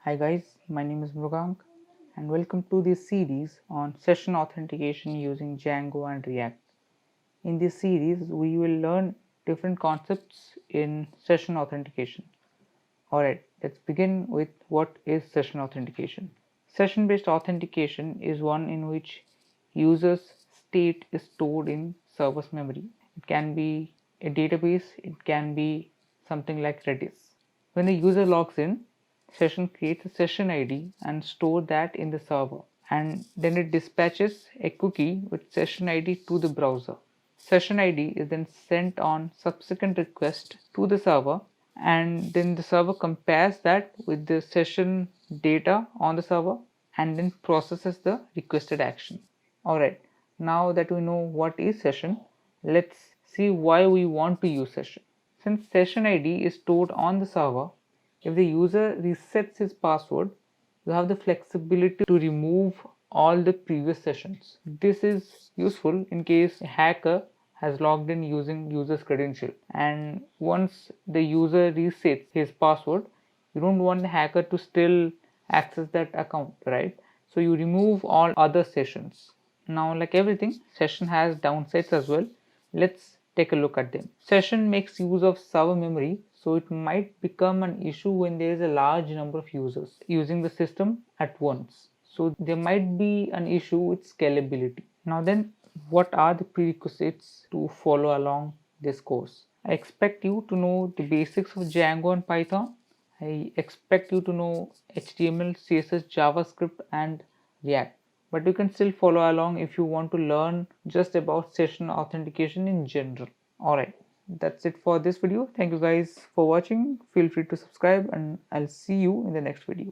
Hi guys, my name is Mrugank and welcome to this series on session authentication using Django and React. In this series, we will learn different concepts in session authentication. Alright, let's begin with what is session authentication. Session-based authentication is one in which user's state is stored in server's memory. It can be a database, it can be something like Redis. When the user logs in, session creates a session ID and store that in the server, and then it dispatches a cookie with session ID to the browser. Session ID is then sent on subsequent request to the server, and then the server compares that with the session data on the server and then processes the requested action. Alright, now that we know what is session, let's see why we want to use session. Since session ID is stored on the server, if the user resets his password, you have the flexibility to remove all the previous sessions. This is useful in case a hacker has logged in using user's credential, and once the user resets his password, you don't want the hacker to still access that account, right? So you remove all other sessions. Now, like everything, session has downsides as well. Let's take a look at them. Session makes use of server memory, so it might become an issue when there is a large number of users using the system at once. So there might be an issue with scalability. Now then, what are the prerequisites to follow along this course? I expect you to know the basics of Django and Python. I expect you to know HTML, CSS, JavaScript and React. But you can still follow along if you want to learn just about session authentication in general. Alright, that's it for this video. Thank you guys for watching. Feel free to subscribe and I'll see you in the next video.